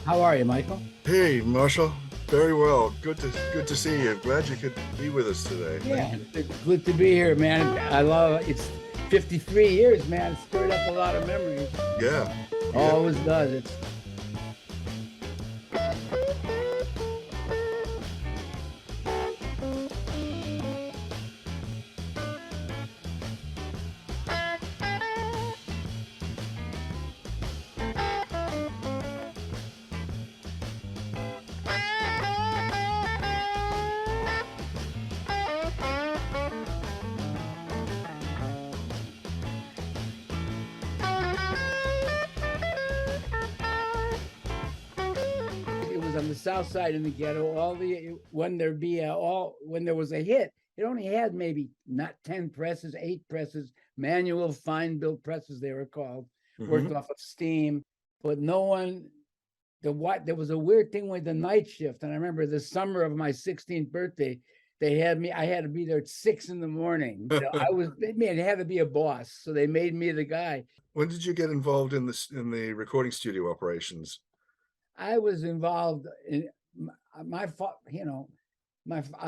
How are you, Michael? Hey, Marshall. Very well. Good to see you. Glad you could be with us today. Yeah, good to be here, man. I love it. It's 53 years, man. It stirred up a lot of memories. Yeah. Yeah. Always does. It's it was on the south side in the ghetto. When there was a hit, it only had maybe not 10 presses, 8 presses, manual fine built presses they were called, worked off of steam, but no one. There was a weird thing with the night shift, and I remember the summer of my 16th birthday, I had to be there at 6 in the morning. So it had to be a boss, so they made me the guy. When did you get involved in the recording studio operations? I was involved in I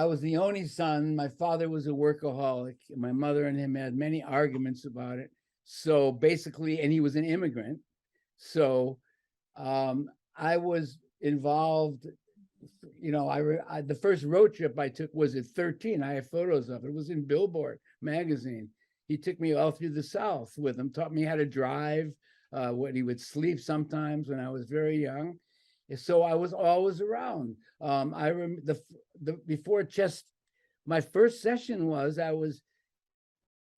was the only son. My father was a workaholic. My mother and him had many arguments about it. So basically, and he was an immigrant. So I was involved. The first road trip I took was at 13. I have photos of it. It was in Billboard magazine. He took me all through the South with him, taught me how to drive. When he would sleep sometimes when I was very young. So I was always around. I remember before chess, my first session it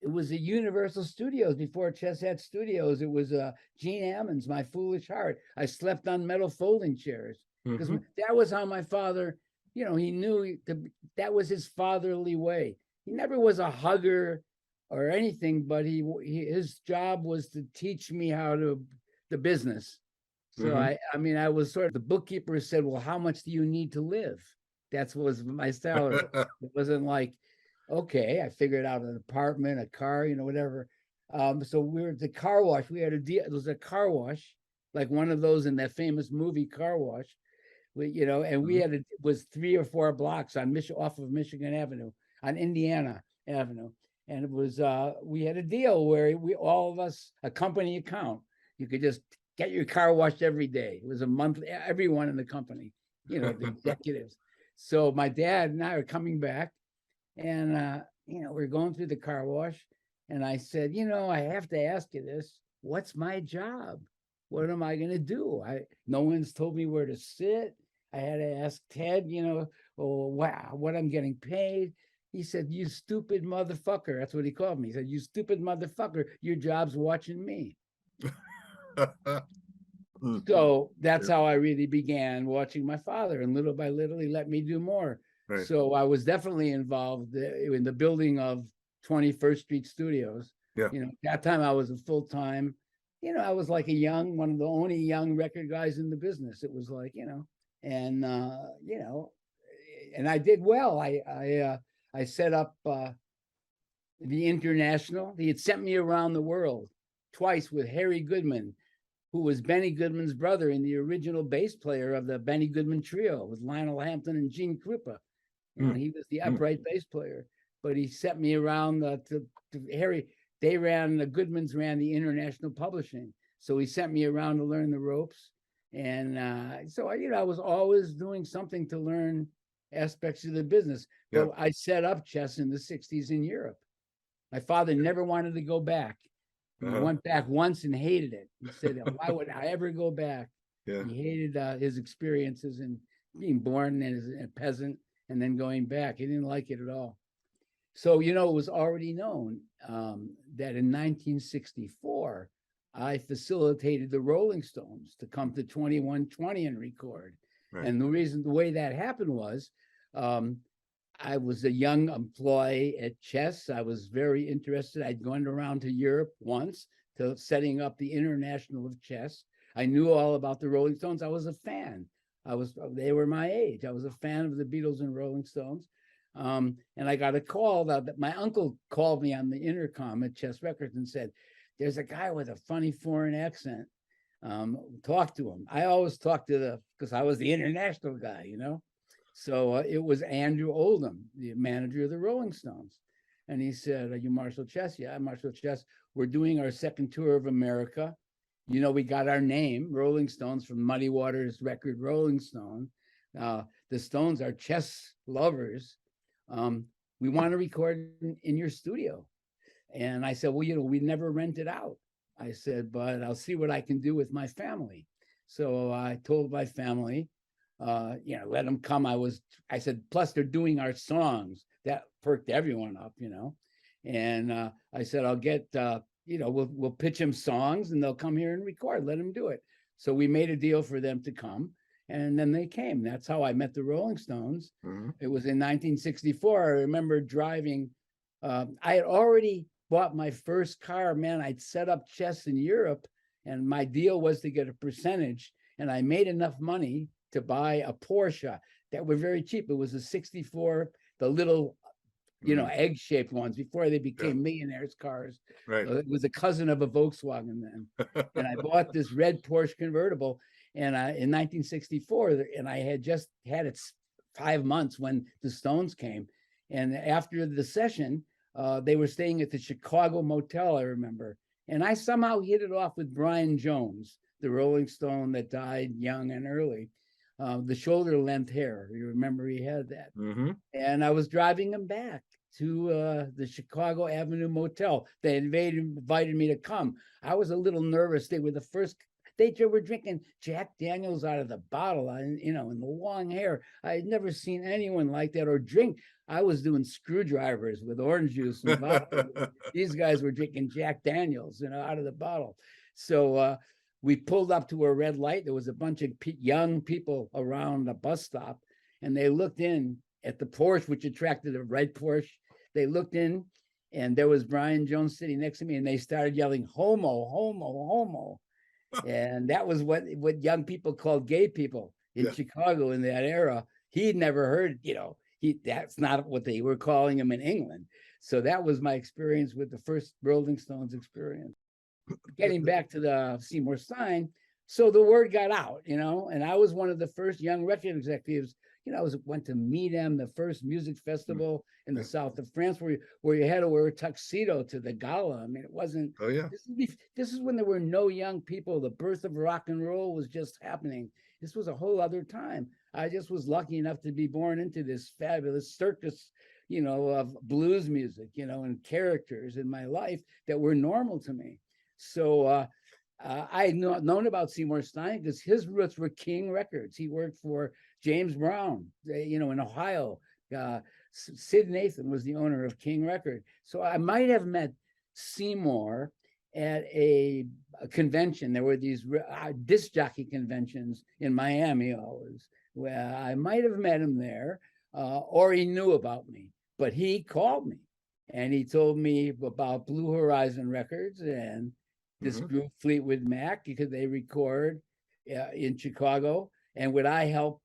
was at Universal Studios before Chess had studios. It was Gene Ammons, My Foolish Heart. I slept on metal folding chairs because that was how my father, he knew that was his fatherly way. He never was a hugger or anything, but his job was to teach me the business. So I was sort of, the bookkeeper said, well, how much do you need to live? That was my salary. It wasn't like, okay, I figured out an apartment, a car, whatever. So we were at the car wash. We had a deal. It was a car wash, like one of those in that famous movie Car Wash. And we had it was 3 or 4 blocks off of Michigan Avenue, on Indiana Avenue. And it was we had a deal where all of us, a company account, you could just get your car washed every day. It was a monthly, everyone in the company, the executives. So my dad and I are coming back, and we're going through the car wash, and I said, I have to ask you this. What's my job? What am I going to do? No one's told me where to sit. I had to ask Ted, what I'm getting paid. He said, you stupid motherfucker. That's what he called me. He said, you stupid motherfucker. Your job's watching me. So that's how I really began watching my father, and little by little he let me do more. Right. So I was definitely involved in the building of 21st Street Studios. Yeah. At that time I was a full-time, I was like one of the only young record guys in the business. It was like, and I did well. I set up the International. He had sent me around the world twice with Harry Goodman, who was Benny Goodman's brother and the original bass player of the Benny Goodman Trio with Lionel Hampton and Gene Krupa. He was the upright bass player, but he sent me around to Harry. The Goodmans ran the International Publishing. So he sent me around to learn the ropes. And so I was always doing something to learn aspects of the business. Yeah. But I set up chess in the 60s in Europe. My father never wanted to go back. He went back once and hated it. He said, why would I ever go back? Yeah. He hated his experiences in being born as a peasant and then going back. He didn't like it at all. So, it was already known that in 1964, I facilitated the Rolling Stones to come to 2120 and record. Right. And the way that happened was, I was a young employee at Chess. I was very interested. I'd gone around to Europe once to setting up the International of Chess. I knew all about the Rolling Stones. I was a fan. They were my age. I was a fan of the Beatles and Rolling Stones. And I got a call that my uncle called me on the intercom at Chess Records and said, there's a guy with a funny foreign accent talk to him. I always talked to because I was the international guy, you know. So it was Andrew Oldham, the manager of the Rolling Stones. And he said, "Are you Marshall Chess?" "Yeah, I'm Marshall Chess. We're doing our second tour of America. You know, we got our name, Rolling Stones, from Muddy Waters record Rolling Stone. The Stones are chess lovers. We want to record in your studio." And I said, "Well, you know, we never rent it out." I said, "But I'll see what I can do with my family." So I told my family, you know, let them come. I said, plus they're doing our songs. That perked everyone up, you know. And I said, I'll get, you know, we'll pitch them songs and they'll come here and record. Let them do it. So we made a deal for them to come, and then they came. That's how I met the Rolling Stones. It was in 1964. I remember driving. I had already bought my first car. Man, I'd set up Chess in Europe, and my deal was to get a percentage. And I made enough money to buy a Porsche that were very cheap. It was a 64, the little, you know, egg-shaped ones before they became millionaires cars. Right. It was a cousin of a Volkswagen then. And I bought this red Porsche convertible and in 1964, and I had just had it 5 months when the Stones came. And after the session, they were staying at the Chicago Motel, I remember. And I somehow hit it off with Brian Jones, the Rolling Stone that died young and early. The shoulder length hair. You remember he had that. And I was driving him back to the Chicago Avenue Motel. They invited me to come. I was a little nervous. They were the first, they were drinking Jack Daniels out of the bottle, you know, in the long hair. I had never seen anyone like that or drink. I was doing screwdrivers with orange juice and vodka. These guys were drinking Jack Daniels, you know, out of the bottle. So we pulled up to a red light. There was a bunch of young people around a bus stop, and they looked in at the Porsche, which attracted a red Porsche. They looked in, and there was Brian Jones sitting next to me, and they started yelling, "Homo, homo, homo." And that was what young people called gay people in Chicago in that era. He'd never heard, you know, that's not what they were calling him in England. So that was my experience with the first Rolling Stones experience. Getting back to the Seymour Stein, so the word got out, you know, and I was one of the first young record executives. You know, I went to meet him, the first music festival in the south of France, where you had to wear a tuxedo to the gala. I mean, it wasn't. Oh yeah. This is when there were no young people. The birth of rock and roll was just happening. This was a whole other time. I just was lucky enough to be born into this fabulous circus, you know, of blues music, you know, and characters in my life that were normal to me. So I had known about Seymour Stein because his roots were King Records. He worked for James Brown, you know, in Ohio. Sid Nathan was the owner of King Record. So I might have met Seymour at a convention. There were these disc jockey conventions in Miami always, where I might have met him there, or he knew about me. But he called me and he told me about Blue Horizon Records and this group Fleetwood Mac, because they record in Chicago, and would I help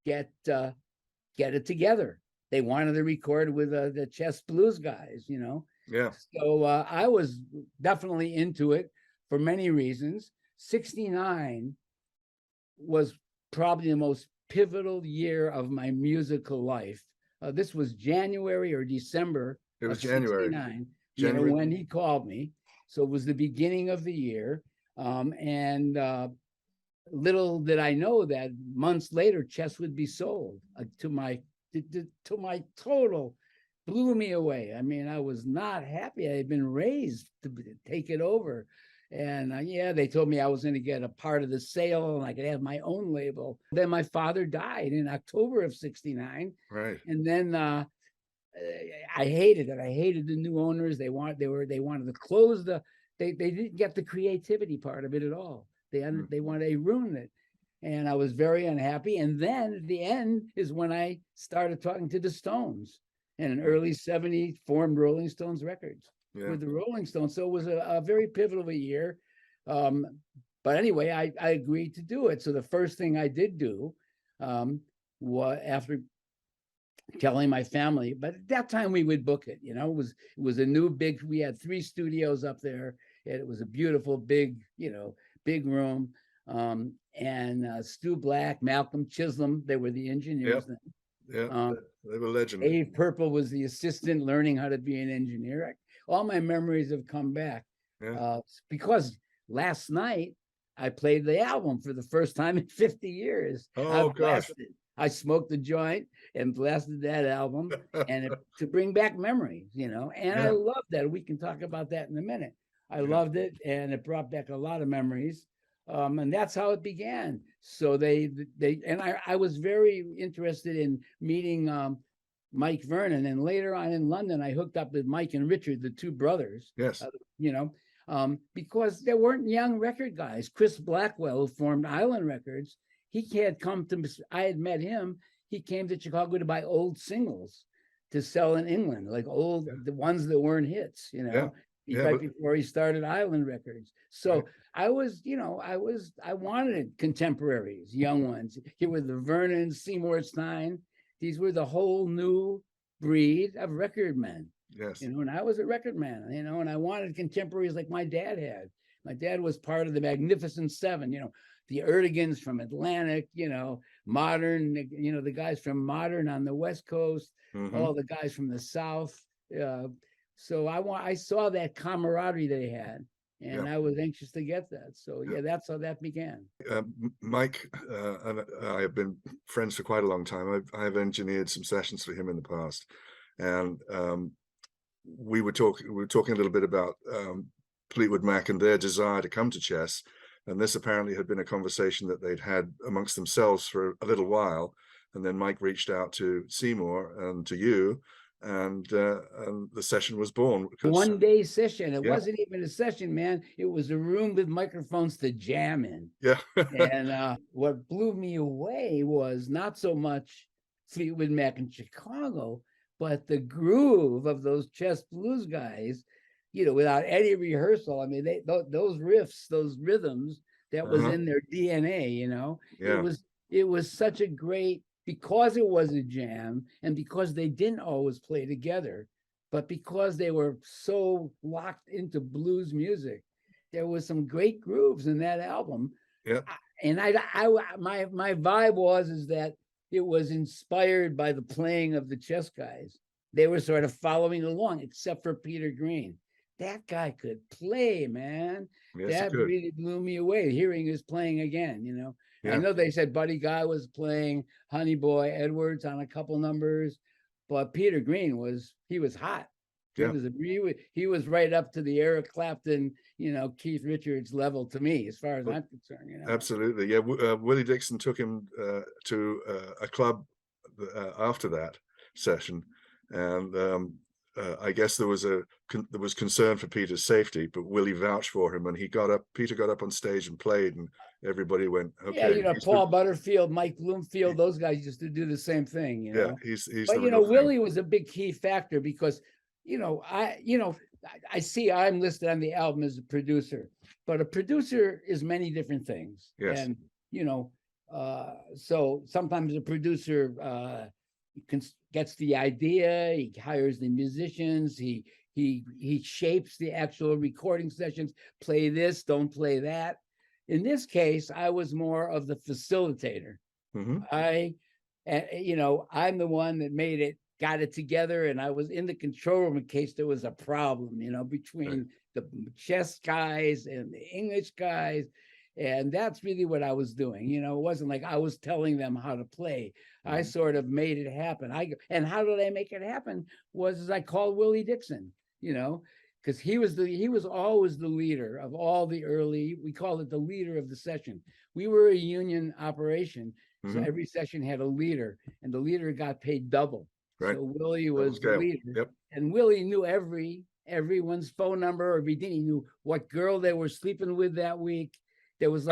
get it together? They wanted to record with the Chess Blues guys, you know. Yeah. So I was definitely into it for many reasons. 69 was probably the most pivotal year of my musical life. This was January or December. It was January. 69, January. You know, when he called me. So it was the beginning of the year. And little did I know that months later, Chess would be sold to my total, blew me away. I mean, I was not happy. I had been raised to take it over. And yeah, they told me I was going to get a part of the sale and I could have my own label. Then my father died in October of 69. Right. And then I hated it. I hated the new owners. They wanted to close they didn't get the creativity part of it at all. They wanted to ruin it. And I was very unhappy. And then at the end is when I started talking to the Stones, and in early 70s formed Rolling Stones Records with the Rolling Stones. So it was a very pivotal year. But anyway, I agreed to do it. So the first thing I did do was, after telling my family, but at that time we would book it, you know, it was a new big, we had 3 studios up there, and it was a beautiful big, you know, big room. And Stu Black, Malcolm Chisholm, they were the engineers then. Yeah, they were legendary. Dave Purple was the assistant learning how to be an engineer. All my memories have come back because last night I played the album for the first time in 50 years. Oh, gosh. I smoked the joint and blasted that album and to bring back memories, and I love that. We can talk about that in a minute. I loved it, and it brought back a lot of memories. And that's how it began. So I was very interested in meeting Mike Vernon, and later on in London, I hooked up with Mike and Richard, the two brothers. Yes. Because there weren't young record guys. Chris Blackwell, who formed Island Records, I had met him. He came to Chicago to buy old singles to sell in England, like the ones that weren't hits, right before he started Island Records. So I wanted contemporaries, young ones. Here were the Vernon, Seymour Stein. These were the whole new breed of record men. Yes. And I was a record man, and I wanted contemporaries like my dad had. My dad was part of the Magnificent Seven, the Erdigans from Atlantic, Modern, the guys from Modern on the West Coast, all the guys from the South. So I saw that camaraderie they had, and I was anxious to get that. So that's how that began. Mike and I have been friends for quite a long time. I've engineered some sessions for him in the past, and we were talking a little bit about Fleetwood Mac and their desire to come to Chess. And this apparently had been a conversation that they'd had amongst themselves for a little while. And then Mike reached out to Seymour and to you, and the session was born. One day session. It wasn't even a session, man. It was a room with microphones to jam in. Yeah. And what blew me away was not so much Fleetwood Mac in Chicago, but the groove of those Chess blues guys, without any rehearsal. I mean, those riffs, those rhythms, that was in their DNA, It was such a great, because it was a jam and because they didn't always play together, but because they were so locked into blues music, there was some great grooves in that album. Yeah. And my vibe is that it was inspired by the playing of the Chess guys. They were sort of following along, except for Peter Green. That guy could play, man. Yes, that really blew me away, hearing his playing again, I know they said Buddy Guy was playing Honey Boy Edwards on a couple numbers, but Peter Green was hot. He was right up to the Eric Clapton, Keith Richards level to me, as far as I'm concerned. Absolutely. Yeah. Willie Dixon took him to a club after that session, and I guess there was concern for Peter's safety, but Willie vouched for him, and Peter got up on stage and played, and everybody went, okay. Yeah, Paul Butterfield, Mike Bloomfield, those guys used to do the same thing, Yeah, he's but Willie was a big key factor because, I see I'm listed on the album as a producer, but a producer is many different things. Yes. And, so sometimes a producer gets the idea, he hires the musicians, he shapes the actual recording sessions, play this, don't play that. In this case, I was more of the facilitator. I'm the one that got it together, and I was in the control room in case there was a problem, between the Chess guys and the English guys. And that's really what I was doing. It wasn't like I was telling them how to play. I sort of made it happen. And how did I make it happen? Was I called Willie Dixon, because he was always the leader of all the early, we called it the leader of the session. We were a union operation. So every session had a leader, and the leader got paid double. Right. So Willie was the leader. Yep. And Willie knew everyone's phone number, or he knew what girl they were sleeping with that week. There was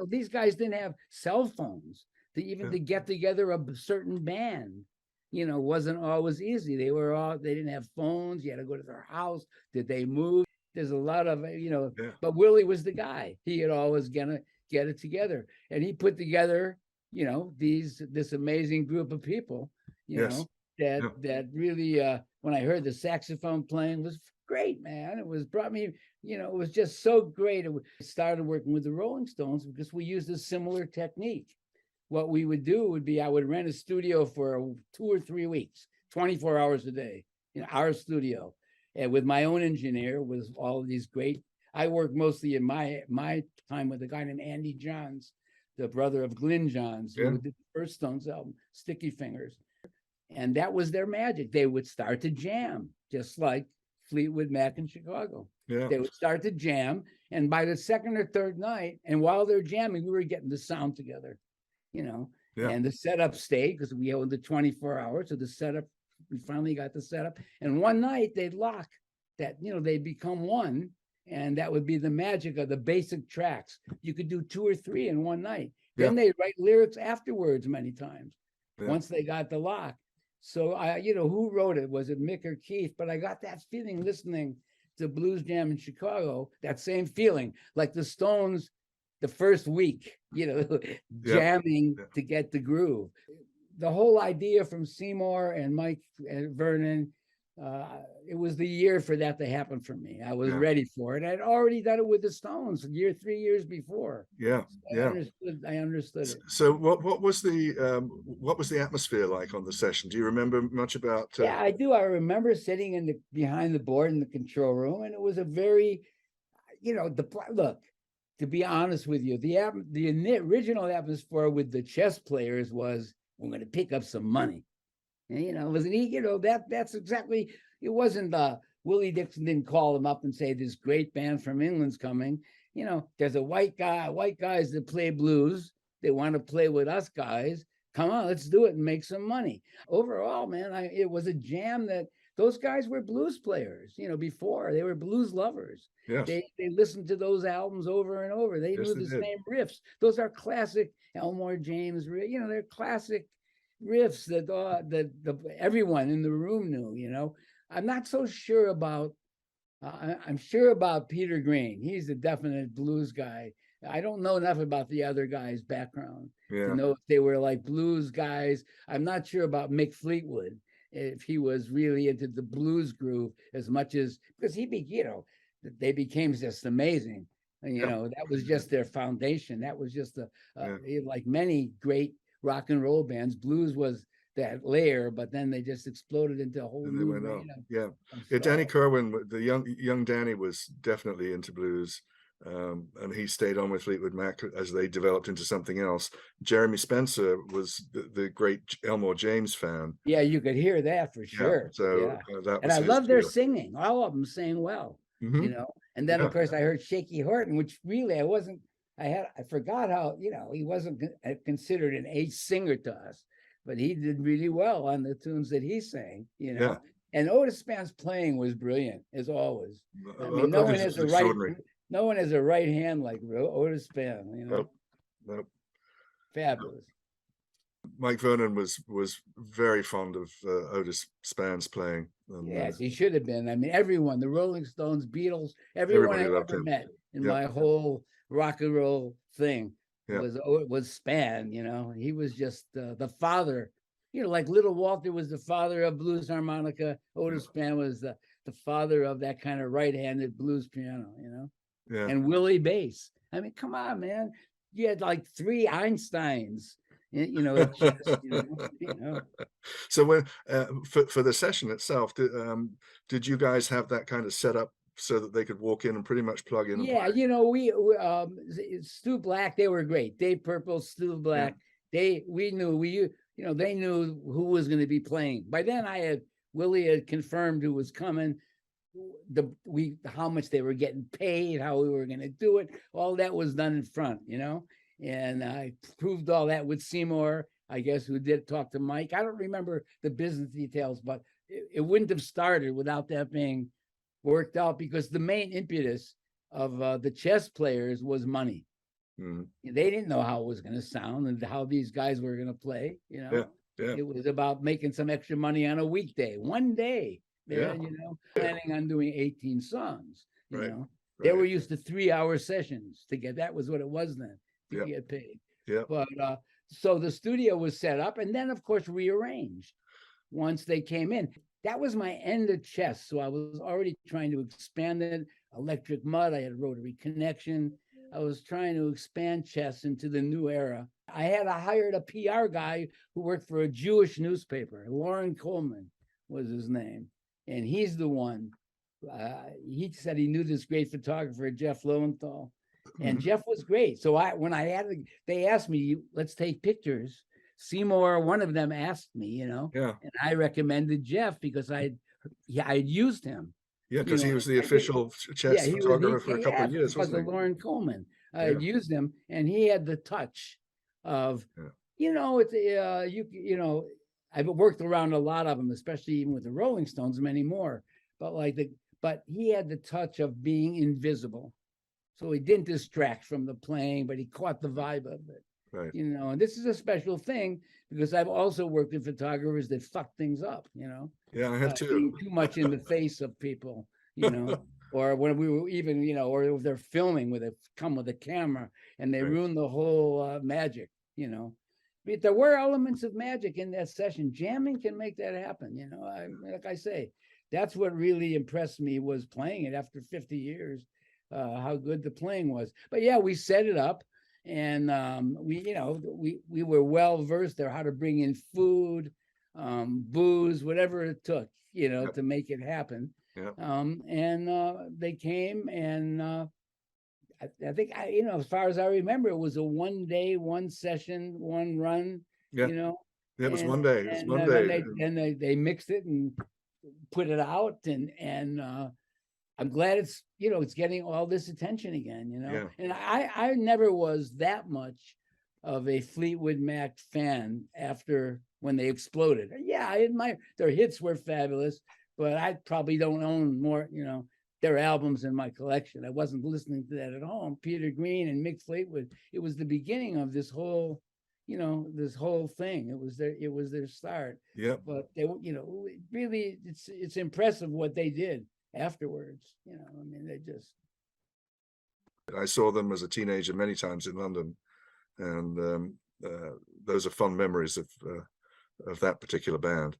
these guys didn't have cell phones to get together a certain band. Wasn't always easy. They didn't have phones. You had to go to their house. Did they move? There's a lot of, but Willie was the guy. He had always gonna get it together. And he put together, this amazing group of people, that really, when I heard the saxophone playing, was great, man. It was brought me, it was just so great. I started working with the Rolling Stones because we used a similar technique. What we would do would be I would rent a studio for 2 or 3 weeks, 24 hours a day, our studio, and with my own engineer, with all of these great. I worked mostly in my time with a guy named Andy Johns, the brother of Glyn Johns, who did the first Stones album, Sticky Fingers. And that was their magic. They would start to jam, just like Fleetwood Mac in Chicago. Yeah. They would start to jam, and by the second or third night, and while they're jamming, we were getting the sound together, and the setup stayed because we owned the 24 hours. So the setup, we finally got the setup. And one night they'd lock that, they'd become one. And that would be the magic of the basic tracks. You could do 2 or 3 in one night. Then they write lyrics afterwards many times, once they got the lock. So who wrote it? Was it Mick or Keith? But I got that feeling listening to Blues Jam in Chicago, that same feeling, like the Stones, the first week, jamming to get the groove. The whole idea from Seymour and Mike and Vernon, it was the year for that to happen for me. I was ready for it. I'd already done it with the Stones 3 years before. I understood it. So what was the atmosphere like on the session? Do you remember much about? Yeah, I do. I remember sitting behind the board in the control room, and it was a very, look. To be honest with you, the original atmosphere with the chess players was, we're going to pick up some money. And, wasn't he? That's exactly. It wasn't. Willie Dixon didn't call him up and say this great band from England's coming. There's a white guys that play blues. They want to play with us guys. Come on, let's do it and make some money. Overall, man, it was a jam that those guys were blues players. Before they were blues lovers. Yes. They listened to those albums over and over. They knew the same riffs. Those are classic Elmore James. They're classic riffs that everyone in the room knew. I'm not so sure about. I'm sure about Peter Green. He's a definite blues guy. I don't know enough about the other guys' background to know if they were like blues guys. I'm not sure about Mick Fleetwood, if he was really into the blues groove as much as, because they became just amazing. That was just their foundation. That was just like many great rock and roll bands, blues was that layer, but then they just exploded into a whole new arena. Danny Kerwin, the young Danny, was definitely into blues, and he stayed on with Fleetwood Mac as they developed into something else. Jeremy Spencer was the great Elmore James fan. Yeah, you could hear that for sure. That was, and I love their singing. All of them sang well. And then of course I heard Shaky Horton, which really I forgot how, he wasn't considered an ace singer to us, but he did really well on the tunes that he sang, And Otis Spann's playing was brilliant, as always. I mean, no one has a right hand like Otis Spann, Nope. Fabulous. Mike Vernon was very fond of Otis Spann's playing. Yes, he should have been. I mean, everyone, the Rolling Stones, Beatles, everyone I ever met in my whole rock and roll thing was Spann. He was just the father. Like Little Walter was the father of blues harmonica. Otis Spann was the father of that kind of right-handed blues piano. And Willie bass. I mean, come on, man. You had like 3 Einsteins. So when for the session itself, did you guys have that kind of setup so that they could walk in and pretty much plug in? Yeah, we Stu Black, they were great. Dave Purple, Stu Black, they knew who was going to be playing. By then Willie had confirmed who was coming, how much they were getting paid, how we were going to do it. All that was done in front, and I proved all that with Seymour, I guess, who did talk to Mike. I don't remember the business details, but it wouldn't have started without that being worked out, because the main impetus of the chess players was money. They didn't know how it was going to sound and how these guys were going to play. It was about making some extra money on a weekday, one day. Planning on doing 18 songs. They were used to 3-hour sessions to get. That was what it was then. To get paid. But so the studio was set up, and then of course rearranged once they came in. that was my end of chess. So I was already trying to expand it. Electric Mud, I had Rotary Connection. I was trying to expand chess into the new era. I had hired a PR guy who worked for a Jewish newspaper. Lauren Coleman was his name. And he's the one. He said he knew this great photographer, Jeff Lowenthal. And Jeff was great. So they asked me, let's take pictures. Seymour, one of them asked me, you know, Yeah. and I recommended Jeff because I'd used him. Yeah, because he was the official chess photographer for a couple of years, wasn't he? Lauren Coleman. I had used him, and he had the touch of, you know, it's you know, I've worked around a lot of them, especially even with the Rolling Stones, many more. But he had the touch of being invisible, so he didn't distract from the playing, but he caught the vibe of it. Right. You know, and this is a special thing because I've also worked with photographers that fuck things up, you know. Yeah, I have too. Being too much in the face of people, you know, or when we were even, you know, or if they're filming come with a camera and they ruin the whole magic, you know. But there were elements of magic in that session. Jamming can make that happen, you know. Like I say, that's what really impressed me was playing it after 50 years, how good the playing was. But yeah, we set it up. And we were well versed there how to bring in food, booze, whatever it took, you know, to make it happen. They came, and I think you know, as far as I remember, it was a 1 day, 1 session, 1 run. You know, it was 1 day. It was 1 day, and they mixed it and put it out, and I'm glad it's, you know, it's getting all this attention again, you know. And I never was that much of a Fleetwood Mac fan after when they exploded. Yeah, I admire their hits were fabulous, but I probably don't own more, you know, their albums in my collection. I wasn't listening to that at home. Peter Green and Mick Fleetwood, it was the beginning of this whole, you know, this whole thing. It was their start. Yeah. But they, you know, really, it's impressive what they did afterwards, you know. I mean, I saw them as a teenager many times in London, and those are fond memories of that particular band.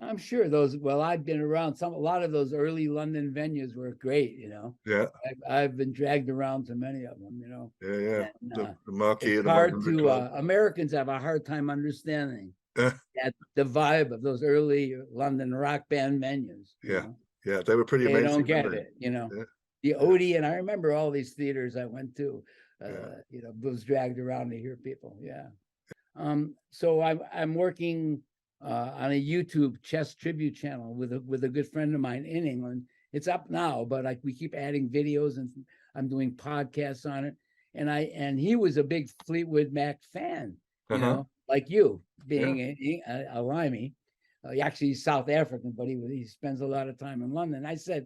I'm sure I've been around a lot of those early London venues were great, you know. Yeah. I've been dragged around to many of them, you know. Yeah. And, the marquee. It's hard to Americans have a hard time understanding that the vibe of those early London rock band venues. Yeah. Know? Yeah, they were pretty amazing. They don't get it, you know. The Odeon, I remember all these theaters I went to, you know, was dragged around to hear people. Yeah. So I'm working on a YouTube chess tribute channel with a good friend of mine in England. It's up now, but we keep adding videos, and I'm doing podcasts on it. And he was a big Fleetwood Mac fan, you know, like you, being a Limey. Actually, he's South African, but he spends a lot of time in London. I said,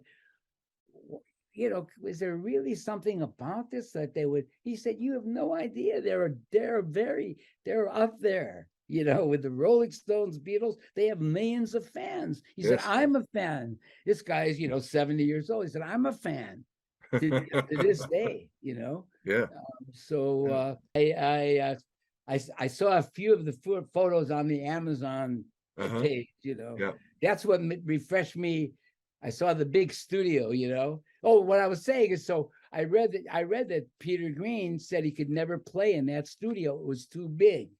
you know, is there really something about this that they would? He said, you have no idea. They're up there, you know, with the Rolling Stones, Beatles. They have millions of fans. He said, I'm a fan. This guy's, you know, 70 years old. He said, I'm a fan to this day, you know. Yeah. I saw a few of the photos on the Amazon page, you know. That's what refreshed me. I saw the big studio, you know. Oh, what I was saying is, so I read that Peter Green said he could never play in that studio. It was too big,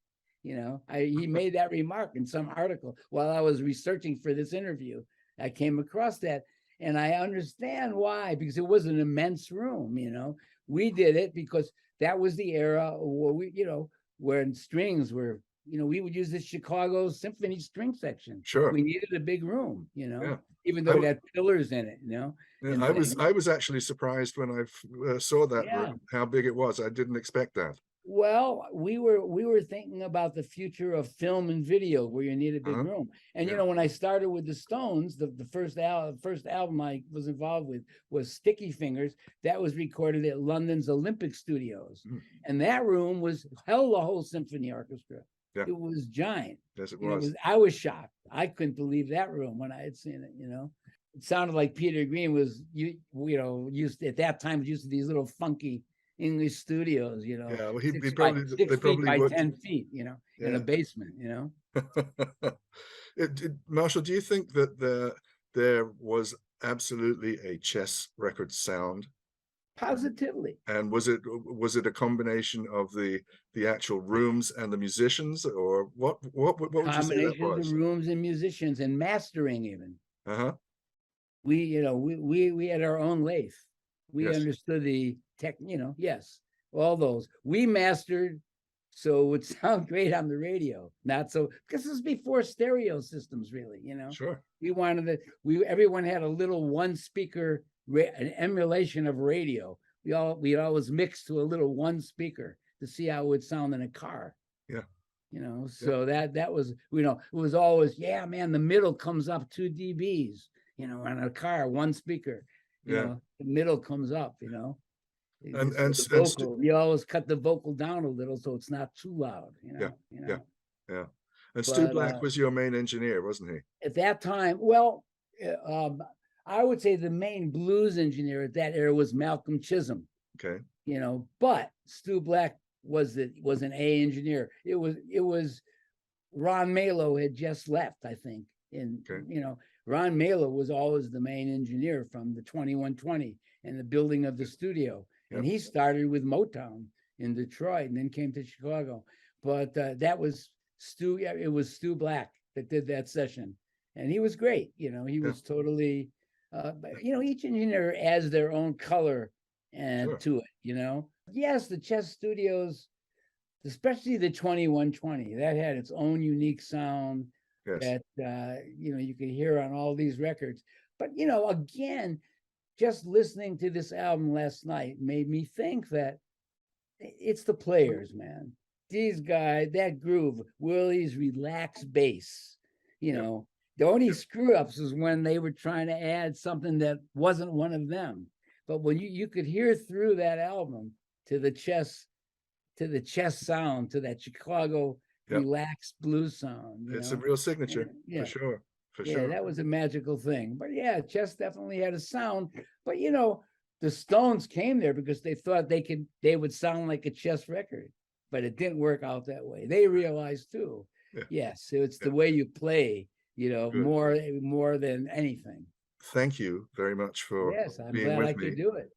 you know. He made that remark in some article while I was researching for this interview. I came across that, and I understand why, because it was an immense room, you know. We did it because that was the era where when strings were, you know, we would use the Chicago Symphony string section. Sure. We needed a big room, you know, even though it had pillars in it, you know. Yeah, I was actually surprised when I saw that room, how big it was. I didn't expect that. Well, we were thinking about the future of film and video where you need a big room. And you know, when I started with the Stones, the first album I was involved with was Sticky Fingers. That was recorded at London's Olympic Studios. And that room held the whole symphony orchestra. Yeah. It was giant. Yes, it was. I was shocked. I couldn't believe that room when I had seen it, you know. It sounded like Peter Green was used at that time, used to these little funky English studios, you know, Yeah, well, he six probably they feet probably by worked. 10 feet, you know, in a Yeah. basement, you know. Marshall, do you think that there was absolutely a chess record sound? Positively. And was it a combination of the actual rooms and the musicians, or what would you say that Combination of the was? rooms and musicians and mastering even. Uh-huh. We, you know, we had our own lathe. We Yes. understood the tech, you know, yes, all those. We mastered so it would sound great on the radio. Not so, because this is before stereo systems, really, you know. Sure. We wanted that everyone had a little one speaker, an emulation of radio. We'd always mix to a little one speaker to see how it would sound in a car. Yeah. You know, so that was, you know, it was always, yeah, man, the middle comes up 2 dBs, you know, on a car, one speaker, you Yeah. know, the middle comes up, you know. And So the vocal, you always cut the vocal down a little so it's not too loud, you yeah, know. You yeah, know. yeah. And Stu But Black was your main engineer, wasn't he? at that time, well, I would say the main blues engineer at that era was Malcolm Chisholm. Okay. You know, but Stu Black was an A engineer. It was Ron Malo had just left, I think. And Okay. you know, Ron Malo was always the main engineer from the 2120 and the building of the studio. Yep. And he started with Motown in Detroit and then came to Chicago. But that was Stu. Yeah, it was Stu Black that did that session, and he was great. You know, he was totally. You know, each engineer adds their own color and Sure. to it. You know, yes, the chess studios, especially the 2120, that had its own unique sound. Yes. That you know, you could hear on all these records. But you know, again, just listening to this album last night made me think that it's the players, man. These guys, that groove, Willie's relaxed bass, you Yep. know, the only screw ups is when they were trying to add something that wasn't one of them. But when you could hear through that album to the chess sound, to that Chicago Yep. relaxed blues sound. It's know? a real signature, Yeah. for sure. For Yeah, sure. that was a magical thing. But yeah, chess definitely had a sound. But you know, the Stones came there because they thought they would sound like a chess record, but it didn't work out that way. They realized too. Yeah. Yes, it's Yeah. the way you play, you know, Good. more than anything. Thank you very much for Yes, I'm being glad I with me. could do it.